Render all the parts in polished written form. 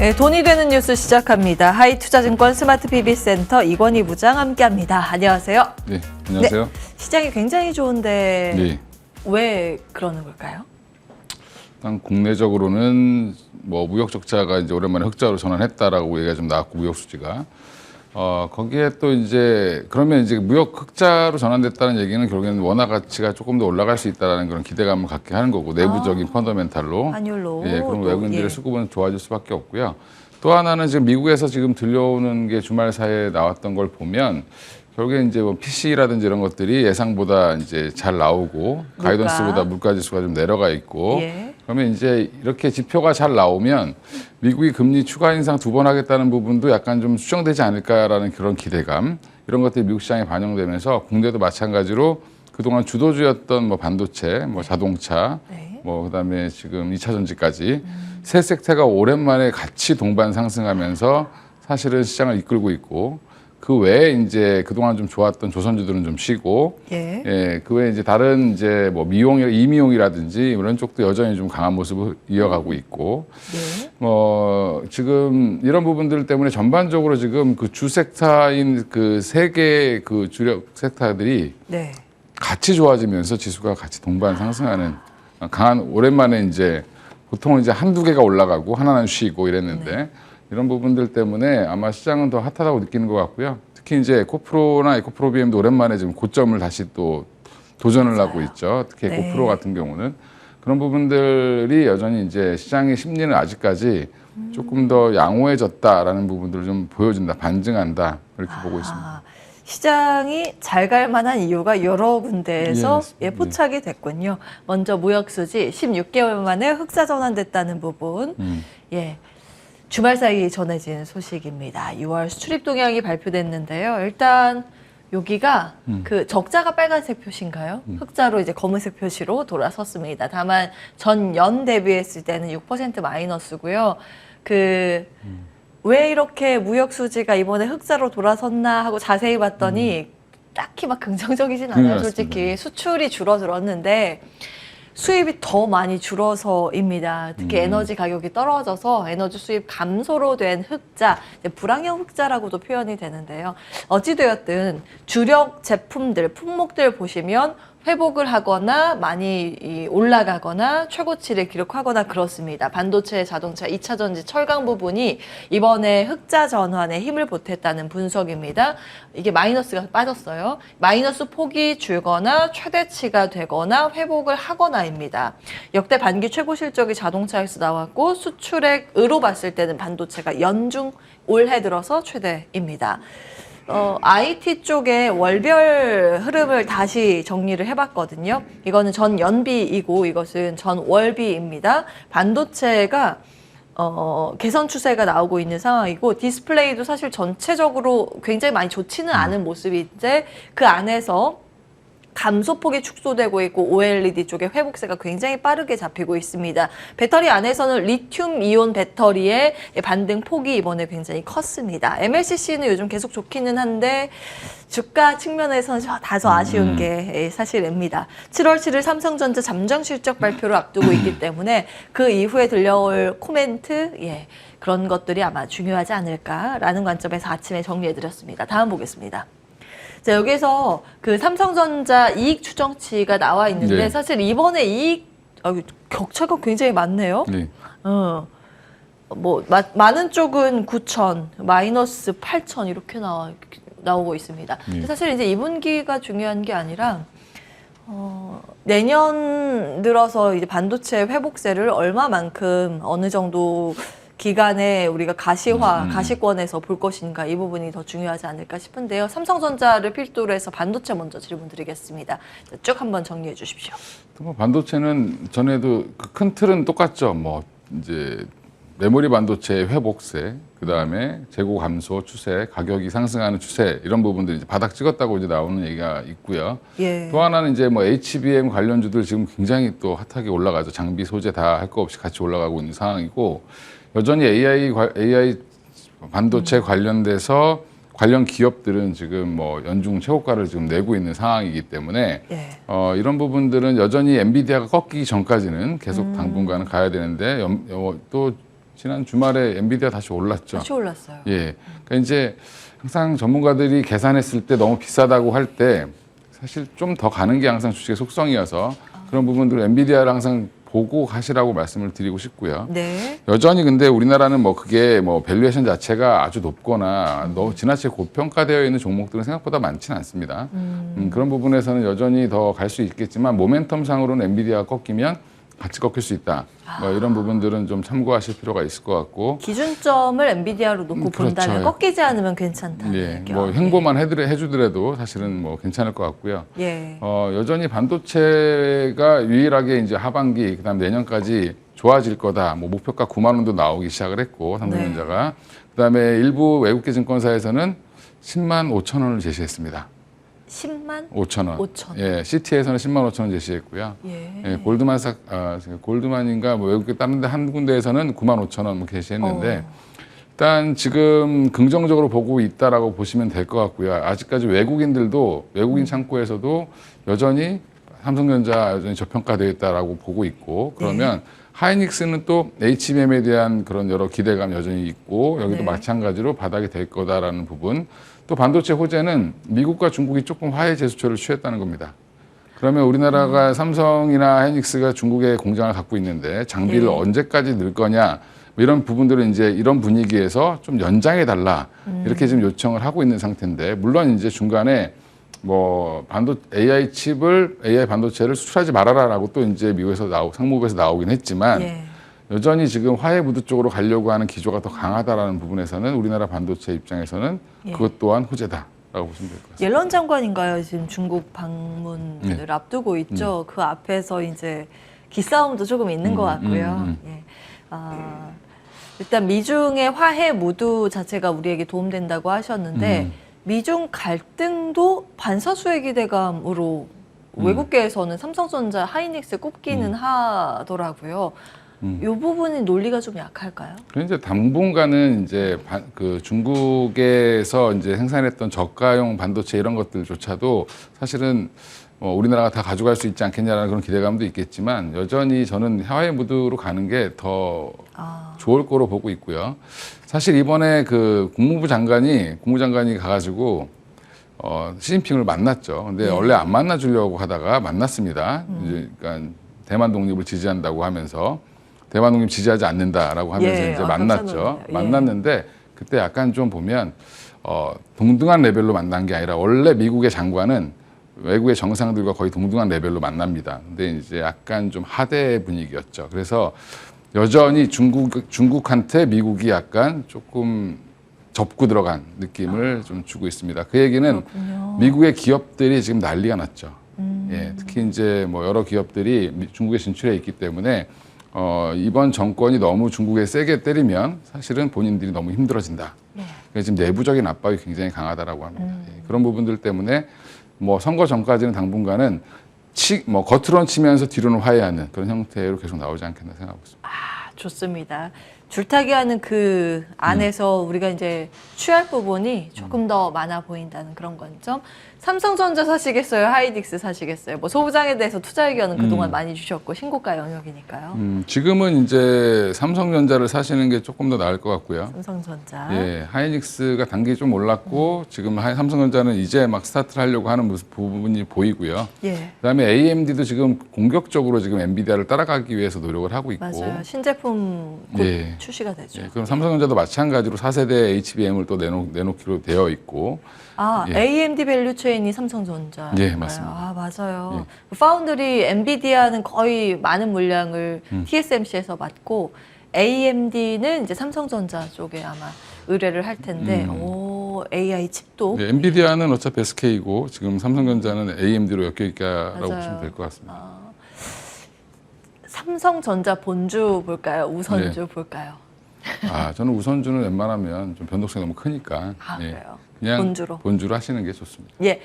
네, 돈이 되는 뉴스 시작합니다. 하이투자증권 스마트 PB센터 이권희 부장 함께합니다. 안녕하세요. 네, 안녕하세요. 네, 시장이 굉장히 좋은데 네. 왜 그러는 걸까요? 일단 국내적으로는 뭐 무역 적자가 이제 오랜만에 흑자로 전환했다라고 얘기가 좀 나왔고 무역 수지가 거기에 또 이제 그러면 이제 무역 흑자로 전환됐다는 얘기는 결국에는 원화 가치가 조금 더 올라갈 수 있다라는 그런 기대감을 갖게 하는 거고 내부적인 펀더멘탈로 환율로 예, 그럼 또, 외국인들의 예. 수급은 좋아질 수밖에 없고요. 또 하나는 지금 미국에서 지금 들려오는 게 주말 사이에 나왔던 걸 보면 결국에 이제 뭐 PC라든지 이런 것들이 예상보다 이제 잘 나오고 가이던스보다 물가 지수가 좀 내려가 있고 예. 그러면 이제 이렇게 지표가 잘 나오면 미국이 금리 추가 인상 2번 하겠다는 부분도 약간 좀 수정되지 않을까라는 그런 기대감 이런 것들이 미국 시장에 반영되면서 국내도 마찬가지로 그동안 주도주였던 뭐 반도체, 뭐 자동차, 네. 뭐 그다음에 지금 2차 전지까지 세 섹터가 오랜만에 같이 동반 상승하면서 사실은 시장을 이끌고 있고 그 외에 이제 그동안 좀 좋았던 조선주들은 좀 쉬고, 예. 예, 그 외에 이제 다른 이제 뭐 이미용이라든지 이런 쪽도 여전히 좀 강한 모습을 이어가고 있고, 예. 뭐 지금 이런 부분들 때문에 전반적으로 지금 그 주 섹터인 그 세 개 그 주력 섹터들이 네. 같이 좋아지면서 지수가 같이 동반 상승하는 강한 오랜만에 이제 보통은 이제 한두 개가 올라가고 하나는 쉬고 이랬는데. 네. 이런 부분들 때문에 아마 시장은 더 핫하다고 느끼는 것 같고요. 특히 이제 에코프로나 에코프로비엠도 오랜만에 지금 고점을 다시 또 도전을 맞아요. 하고 있죠. 특히 네. 에코프로 같은 경우는 그런 부분들이 여전히 이제 시장의 심리는 아직까지 조금 더 양호해졌다라는 부분들을 좀 보여준다, 반증한다 이렇게 보고 있습니다. 시장이 잘 갈 만한 이유가 여러 군데에서 예, 예, 포착이 됐군요. 먼저 무역수지 16개월 만에 흑자 전환됐다는 부분. 예. 주말 사이 전해진 소식입니다. 6월 수출입 동향이 발표됐는데요. 일단 여기가 그 적자가 빨간색 표시인가요? 흑자로 이제 검은색 표시로 돌아섰습니다. 다만 전년 대비했을 때는 6% 마이너스고요. 왜 이렇게 무역 수지가 이번에 흑자로 돌아섰나 하고 자세히 봤더니 딱히 막 긍정적이진 않아요. 솔직히 수출이 줄어들었는데 수입이 더 많이 줄어서입니다. 특히 에너지 가격이 떨어져서 에너지 수입 감소로 된 흑자, 불황형 흑자라고도 표현이 되는데요. 어찌되었든 주력 제품들, 품목들 보시면 회복을 하거나 많이 올라가거나 최고치를 기록하거나 그렇습니다. 반도체, 자동차, 2차 전지, 철강 부분이 이번에 흑자 전환에 힘을 보탰다는 분석입니다. 이게 마이너스가 빠졌어요. 마이너스 폭이 줄거나 최대치가 되거나 회복을 하거나입니다. 역대 반기 최고 실적이 자동차에서 나왔고 수출액으로 봤을 때는 반도체가 연중 올해 들어서 최대입니다. IT 쪽의 월별 흐름을 다시 정리를 해봤거든요. 이거는 전 연비이고 이것은 전 월비입니다. 반도체가 개선 추세가 나오고 있는 상황이고 디스플레이도 사실 전체적으로 굉장히 많이 좋지는 않은 모습인데 그 안에서 감소폭이 축소되고 있고 OLED 쪽의 회복세가 굉장히 빠르게 잡히고 있습니다. 배터리 안에서는 리튬 이온 배터리의 반등 폭이 이번에 굉장히 컸습니다. MLCC는 요즘 계속 좋기는 한데 주가 측면에서는 다소 아쉬운 게 사실입니다. 7월 7일 삼성전자 잠정 실적 발표를 앞두고 있기 때문에 그 이후에 들려올 코멘트 그런 것들이 아마 중요하지 않을까라는 관점에서 아침에 정리해드렸습니다. 다음 보겠습니다. 자, 여기서 그 삼성전자 이익 추정치가 나와 있는데 네. 사실 이번에 격차가 굉장히 많네요. 네. 많은 쪽은 9천, 마이너스 8천 이렇게 나오고 있습니다. 네. 사실 이제 2분기가 중요한 게 아니라 내년 들어서 이제 반도체 회복세를 얼마만큼 어느 정도 기간에 우리가 가시권에서 볼 것인가 이 부분이 더 중요하지 않을까 싶은데요. 삼성전자를 필두로 해서 반도체 먼저 질문 드리겠습니다. 쭉 한번 정리해 주십시오. 뭐 반도체는 전에도 그 큰 틀은 똑같죠. 뭐 이제 메모리 반도체의 회복세, 그 다음에 재고 감소 추세, 가격이 상승하는 추세 이런 부분들이 이제 바닥 찍었다고 이제 나오는 얘기가 있고요. 예. 또 하나는 이제 뭐 HBM 관련주들 지금 굉장히 또 핫하게 올라가죠. 장비 소재 다 할 거 없이 같이 올라가고 있는 상황이고 여전히 AI 반도체 관련돼서 관련 기업들은 지금 뭐 연중 최고가를 지금 내고 있는 상황이기 때문에 이런 부분들은 여전히 엔비디아가 꺾이기 전까지는 계속 당분간은 가야 되는데 또 지난 주말에 엔비디아 다시 올랐죠. 다시 올랐어요. 예. 그러니까 이제 항상 전문가들이 계산했을 때 너무 비싸다고 할 때 사실 좀 더 가는 게 항상 주식의 속성이어서 그런 부분들을 엔비디아를 항상 보고 가시라고 말씀을 드리고 싶고요. 네. 여전히 근데 우리나라는 뭐 그게 뭐 밸류에이션 자체가 아주 높거나 너무 지나치게 고평가되어 있는 종목들은 생각보다 많지는 않습니다. 그런 부분에서는 여전히 더 갈 수 있겠지만 모멘텀 상으로는 엔비디아가 꺾이면 같이 꺾일 수 있다. 뭐 이런 부분들은 좀 참고하실 필요가 있을 것 같고. 기준점을 엔비디아로 놓고 그렇죠. 본다면 꺾이지 않으면 괜찮다는 예, 얘기요. 뭐 행보만 해주더라도 사실은 뭐 괜찮을 것 같고요. 예. 여전히 반도체가 유일하게 이제 하반기 그다음 내년까지 좋아질 거다. 뭐 목표가 9만 원도 나오기 시작을 했고 삼성전자가 그다음에 일부 외국계 증권사에서는 10만 5천 원을 제시했습니다. 10만 5천 원. 5천. 예, CT에서는 10만 5천 원 제시했고요. 예. 예, 골드만인가 뭐 외국계 다른데 한 군데에서는 9만 5천 원 제시했는데. 일단 지금 긍정적으로 보고 있다라고 보시면 될 것 같고요. 아직까지 외국인 창구에서도 여전히 삼성전자 여전히 저평가되어 있다라고 보고 있고 그러면 하이닉스는 또 HBM에 대한 그런 여러 기대감 여전히 있고 여기도 네. 마찬가지로 바닥이 될 거다라는 부분 또 반도체 호재는 미국과 중국이 조금 화해 제스처를 취했다는 겁니다. 그러면 우리나라가 삼성이나 하이닉스가 중국에 공장을 갖고 있는데 장비를 네. 언제까지 넣을 거냐 뭐 이런 부분들은 이제 이런 분위기에서 좀 연장해 달라 이렇게 지금 요청을 하고 있는 상태인데 물론 이제 중간에 뭐 AI 반도체를 수출하지 말아라라고 또 이제 미국에서 상무부에서 나오긴 했지만 예. 여전히 지금 화해 무드 쪽으로 가려고 하는 기조가 더 강하다라는 부분에서는 우리나라 반도체 입장에서는 예. 그것 또한 호재다라고 보시면 될 것 같습니다. 옐런 장관인가요? 지금 중국 방문을 네. 앞두고 있죠. 그 앞에서 이제 기싸움도 조금 있는 것 같고요. 예. 일단 미중의 화해 무드 자체가 우리에게 도움된다고 하셨는데 미중 갈등도 반사수의 기대감으로 외국계에서는 삼성전자, 하이닉스 꼽기는 하더라고요. 이 부분이 논리가 좀 약할까요? 이제 당분간은 이제 그 중국에서 이제 생산했던 저가용 반도체 이런 것들조차도 사실은 우리나라가 다 가져갈 수 있지 않겠냐라는 그런 기대감도 있겠지만 여전히 저는 화해 무드로 가는 게 더 좋을 거로 보고 있고요. 사실 이번에 그 국무부 장관이 가가지고 시진핑을 만났죠. 근데 원래 안 만나주려고 하다가 만났습니다. 이제 그러니까 대만 독립을 지지한다고 하면서 대만 독립 지지하지 않는다라고 하면서 예, 이제 깜짝 만났죠. 놀랐네요. 예. 만났는데 그때 약간 좀 보면 동등한 레벨로 만난 게 아니라 원래 미국의 장관은 외국의 정상들과 거의 동등한 레벨로 만납니다. 근데 이제 약간 좀 하대 분위기였죠. 그래서 여전히 중국한테 미국이 약간 조금 접고 들어간 느낌을 좀 주고 있습니다. 그 얘기는 그렇군요. 미국의 기업들이 지금 난리가 났죠. 예, 특히 이제 뭐 여러 기업들이 중국에 진출해 있기 때문에 이번 정권이 너무 중국에 세게 때리면 사실은 본인들이 너무 힘들어진다. 그래서 지금 내부적인 압박이 굉장히 강하다라고 합니다. 예, 그런 부분들 때문에 뭐 선거 전까지는 당분간은 뭐 겉으로는 치면서 뒤로는 화해하는 그런 형태로 계속 나오지 않겠나 생각하고 있습니다. 좋습니다. 줄타기하는 그 안에서 우리가 이제 취할 부분이 조금 더 많아 보인다는 그런 관점. 삼성전자 사시겠어요? 하이닉스 사시겠어요? 뭐 소부장에 대해서 투자 의견은 그동안 많이 주셨고 신고가 영역이니까요. 지금은 이제 삼성전자를 사시는 게 조금 더 나을 것 같고요. 삼성전자. 예, 하이닉스가 단기 좀 올랐고 지금 삼성전자는 이제 막 스타트를 하려고 하는 부분이 보이고요. 예. 그다음에 AMD도 지금 공격적으로 지금 엔비디아를 따라가기 위해서 노력을 하고 있고. 맞아요. 신제품 곧 예. 출시가 되죠. 예, 그럼 삼성전자도 마찬가지로 4세대 HBM을 또 내놓기로 되어 있고. 예. AMD 밸류체인이 삼성전자. 예, 맞습니다. 맞아요. 파운드리 엔비디아는 거의 많은 물량을 TSMC에서 맡고 AMD는 이제 삼성전자 쪽에 아마 의뢰를 할 텐데, AI 칩도. 네, 엔비디아는 어차피 SK이고 지금 삼성전자는 AMD로 엮여 있다라고 맞아요. 보시면 될 것 같습니다. 삼성전자 본주 볼까요? 우선주 볼까요? 저는 우선주는 웬만하면 좀 변동성이 너무 크니까 그래요. 그냥 본주로 하시는 게 좋습니다. 예.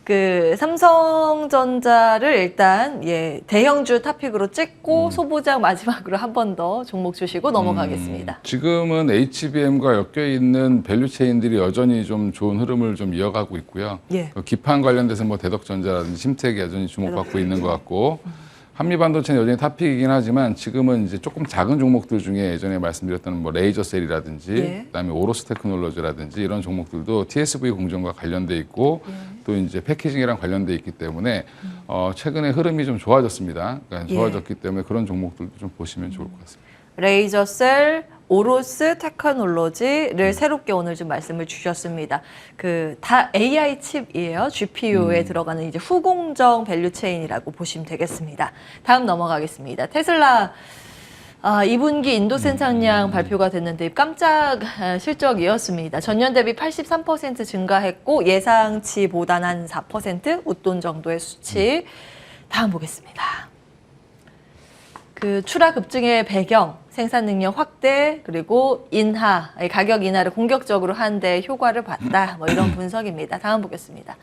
그 삼성전자를 일단 대형주 탑픽으로 찍고 소보장 마지막으로 한 번 더 종목 주시고 넘어가겠습니다. 지금은 HBM과 엮여 있는 밸류체인들이 여전히 좀 좋은 흐름을 좀 이어가고 있고요. 예. 기판 관련돼서 뭐 대덕전자라든지 심택이 여전히 주목받고 있는 것 같고 한미반도체는 여전히 탑픽이긴 하지만 지금은 이제 조금 작은 종목들 중에 예전에 말씀드렸던 뭐 레이저셀이라든지 예. 그다음에 오로스 테크놀로지라든지 이런 종목들도 TSV 공정과 관련돼 있고 또 이제 패키징이랑 관련돼 있기 때문에 최근에 흐름이 좀 좋아졌습니다. 그러니까 좋아졌기 때문에 그런 종목들도 좀 보시면 좋을 것 같습니다. 레이저셀, 오로스 테크놀로지를 새롭게 오늘 좀 말씀을 주셨습니다. 그 다 AI 칩이에요. GPU에 들어가는 이제 후공정 밸류체인이라고 보시면 되겠습니다. 다음 넘어가겠습니다. 테슬라 2분기 인도 생산량 발표가 됐는데 깜짝 실적이었습니다. 전년 대비 83% 증가했고 예상치보다는 한 4% 웃돈 정도의 수치. 다음 보겠습니다. 그 추락 급증의 배경, 생산 능력 확대, 그리고 인하, 가격 인하를 공격적으로 한 데 효과를 봤다. 뭐 이런 분석입니다. 다음 보겠습니다.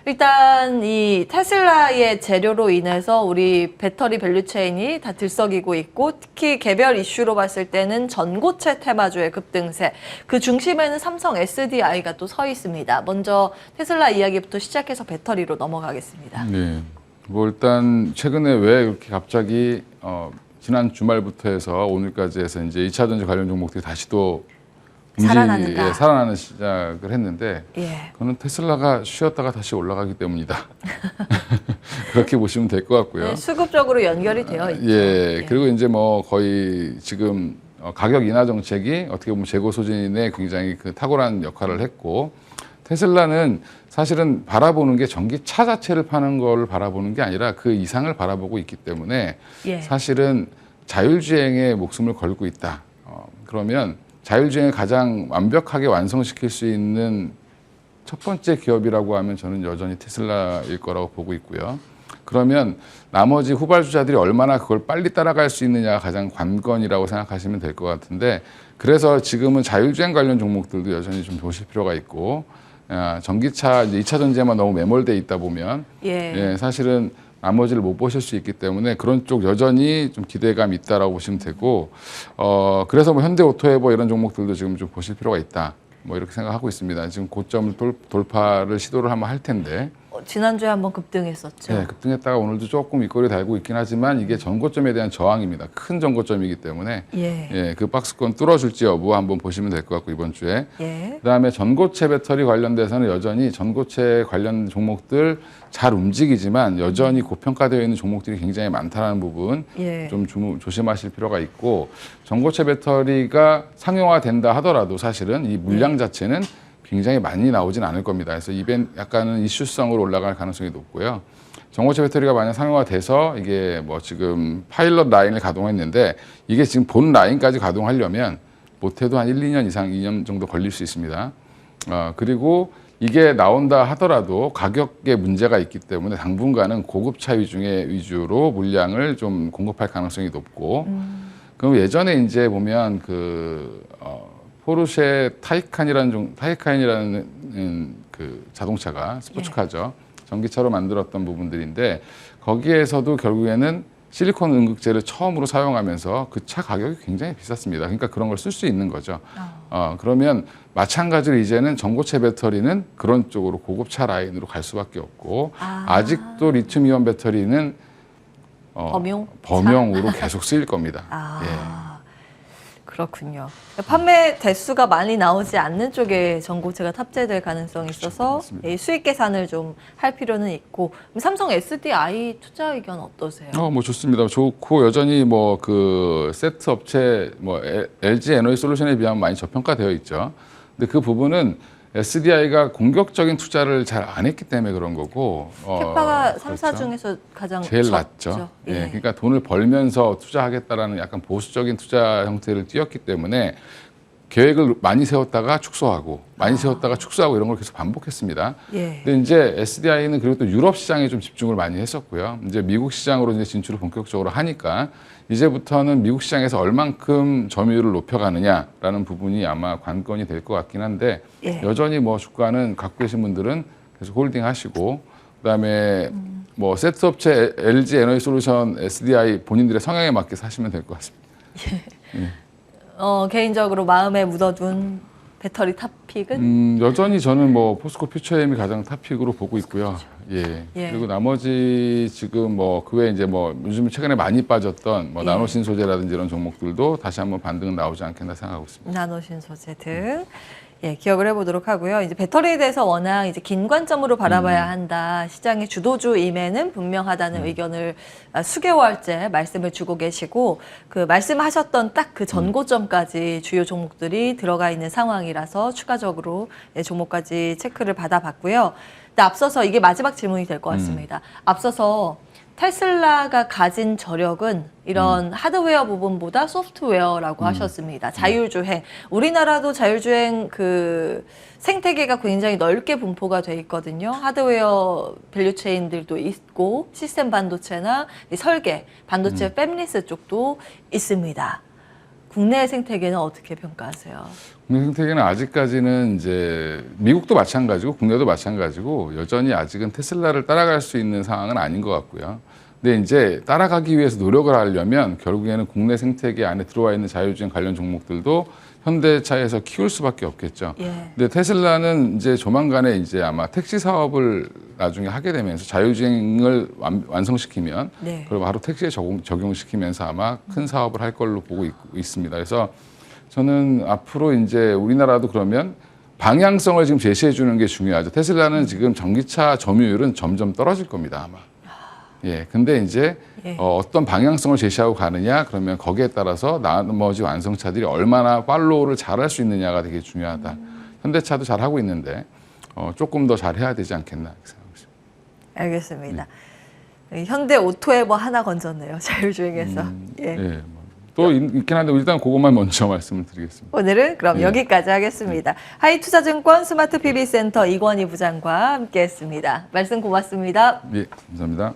일단 이 테슬라의 재료로 인해서 우리 배터리 밸류체인이 다 들썩이고 있고 특히 개별 이슈로 봤을 때는 전고체 테마주의 급등세, 그 중심에는 삼성 SDI가 또 서 있습니다. 먼저 테슬라 이야기부터 시작해서 배터리로 넘어가겠습니다. 네. 뭐 일단 최근에 왜 이렇게 갑자기 지난 주말부터 해서 오늘까지 해서 이제 2차 전지 관련 종목들이 다시 또 살아나는가? 살아나는 시작을 했는데 예. 그거는 테슬라가 쉬었다가 다시 올라가기 때문이다. 그렇게 보시면 될 것 같고요. 네, 수급적으로 연결이 되어 있죠. 예. 그리고 이제 뭐 거의 지금 가격 인하 정책이 어떻게 보면 재고 소진에 굉장히 그 탁월한 역할을 했고 테슬라는 사실은 바라보는 게 전기차 자체를 파는 걸 바라보는 게 아니라 그 이상을 바라보고 있기 때문에 예. 사실은 자율주행에 목숨을 걸고 있다. 그러면 자율주행을 가장 완벽하게 완성시킬 수 있는 첫 번째 기업이라고 하면 저는 여전히 테슬라일 거라고 보고 있고요. 그러면 나머지 후발주자들이 얼마나 그걸 빨리 따라갈 수 있느냐가 가장 관건이라고 생각하시면 될 것 같은데 그래서 지금은 자율주행 관련 종목들도 여전히 좀 보실 필요가 있고 전기차 이제 2차 전지에만 너무 매몰돼 있다 보면 예, 사실은 나머지를 못 보실 수 있기 때문에 그런 쪽 여전히 좀 기대감이 있다라고 보시면 되고 그래서 뭐 현대오토에버 이런 종목들도 지금 좀 보실 필요가 있다. 뭐 이렇게 생각하고 있습니다. 지금 고점을 돌파를 시도를 한번 할 텐데. 지난주에 한번 급등했었죠. 네, 급등했다가 오늘도 조금 윗꼬리 달고 있긴 하지만 이게 전고점에 대한 저항입니다. 큰 전고점이기 때문에 그 박스권 뚫어줄지 여부 한번 보시면 될 것 같고 이번 주에. 그다음에 전고체 배터리 관련돼서는 여전히 전고체 관련 종목들 잘 움직이지만 여전히 고평가되어 있는 종목들이 굉장히 많다는 부분 좀 조심하실 필요가 있고 전고체 배터리가 상용화된다 하더라도 사실은 이 물량 자체는 굉장히 많이 나오진 않을 겁니다. 그래서 약간은 이슈성으로 올라갈 가능성이 높고요. 전고체 배터리가 만약 상용화돼서 이게 뭐 지금 파일럿 라인을 가동했는데 이게 지금 본 라인까지 가동하려면 못해도 한 1, 2년 이상, 2년 정도 걸릴 수 있습니다. 그리고 이게 나온다 하더라도 가격에 문제가 있기 때문에 당분간은 고급차 위주로 물량을 좀 공급할 가능성이 높고 그럼 예전에 이제 보면 포르쉐 타이칸이라는 그 자동차가 스포츠카죠. 전기차로 만들었던 부분들인데 거기에서도 결국에는 실리콘 음극재를 처음으로 사용하면서 그 차 가격이 굉장히 비쌌습니다. 그러니까 그런 걸 쓸 수 있는 거죠. 그러면 마찬가지로 이제는 전고체 배터리는 그런 쪽으로 고급차 라인으로 갈 수밖에 없고 아직도 리튬이온 배터리는 범용으로 계속 쓰일 겁니다. 그렇군요. 판매 대수가 많이 나오지 않는 쪽에 전고체가 탑재될 가능성이 있어서 수익 계산을 좀 할 필요는 있고 삼성 SDI 투자 의견 어떠세요? 뭐 좋습니다. 좋고 여전히 뭐 그 세트 업체 뭐 LG 에너지 솔루션에 비하면 많이 저평가되어 있죠. 근데 그 부분은 SDI가 공격적인 투자를 잘 안 했기 때문에 그런 거고 캐파가 3사 그렇죠. 중에서 가장 제일 낮죠. 그러니까 돈을 벌면서 투자하겠다라는 약간 보수적인 투자 형태를 띄었기 때문에 계획을 많이 세웠다가 축소하고 많이 세웠다가 축소하고 이런 걸 계속 반복했습니다. 근데 이제 SDI는 그리고 또 유럽 시장에 좀 집중을 많이 했었고요. 이제 미국 시장으로 이제 진출을 본격적으로 하니까 이제부터는 미국 시장에서 얼만큼 점유율을 높여가느냐라는 부분이 아마 관건이 될 것 같긴 한데 여전히 뭐 주가는 갖고 계신 분들은 계속 홀딩하시고 그다음에 뭐 세트 업체 LG 에너지 솔루션 SDI 본인들의 성향에 맞게 사시면 될 것 같습니다. 개인적으로 마음에 묻어둔 배터리 탑픽은? 여전히 저는 뭐 포스코 퓨처엠이 가장 탑픽으로 보고 있고요. 예. 예. 그리고 나머지 지금 뭐 그 외에 이제 뭐 요즘 최근에 많이 빠졌던 뭐 예. 나노신 소재라든지 이런 종목들도 다시 한번 반등은 나오지 않겠나 생각하고 있습니다. 나노신 소재 등. 예, 기억을 해보도록 하고요. 이제 배터리에 대해서 워낙 이제 긴 관점으로 바라봐야 한다. 시장의 주도주임에는 분명하다는 의견을 수개월째 말씀을 주고 계시고 그 말씀하셨던 딱 그 전고점까지 주요 종목들이 들어가 있는 상황이라서 추가적으로 예, 종목까지 체크를 받아봤고요. 근데 앞서서 이게 마지막 질문이 될 것 같습니다. 앞서서 테슬라가 가진 저력은 이런 하드웨어 부분보다 소프트웨어라고 하셨습니다. 자율주행. 우리나라도 자율주행 그 생태계가 굉장히 넓게 분포가 돼 있거든요. 하드웨어 밸류체인들도 있고 시스템 반도체나 이 설계, 반도체 팹리스 쪽도 있습니다. 국내 생태계는 어떻게 평가하세요? 국내 생태계는 아직까지는 이제 미국도 마찬가지고 국내도 마찬가지고 여전히 아직은 테슬라를 따라갈 수 있는 상황은 아닌 것 같고요. 근데 이제 따라가기 위해서 노력을 하려면 결국에는 국내 생태계 안에 들어와 있는 자율주행 관련 종목들도 현대차에서 키울 수밖에 없겠죠. 예. 근데 테슬라는 이제 조만간에 이제 아마 택시 사업을 나중에 하게 되면서 자율주행을 완성시키면 네. 그리고 바로 택시에 적용시키면서 아마 큰 사업을 할 걸로 보고 있습니다. 그래서 저는 앞으로 이제 우리나라도 그러면 방향성을 지금 제시해 주는 게 중요하죠. 테슬라는 지금 전기차 점유율은 점점 떨어질 겁니다, 아마. 예, 근데 이제 예. 어떤 방향성을 제시하고 가느냐, 그러면 거기에 따라서 나머지 완성차들이 얼마나 팔로우를 잘할 수 있느냐가 되게 중요하다. 현대차도 잘 하고 있는데 조금 더 잘해야 되지 않겠나 생각하고 있습니다. 알겠습니다. 현대 오토에 뭐 하나 건졌네요. 자율주행에서. 예. 예, 또 있긴 한데 일단 그것만 먼저 말씀을 드리겠습니다. 오늘은 그럼 예. 여기까지 하겠습니다. 하이투자증권 스마트 PB센터 이권희 부장과 함께했습니다. 말씀 고맙습니다. 예, 감사합니다.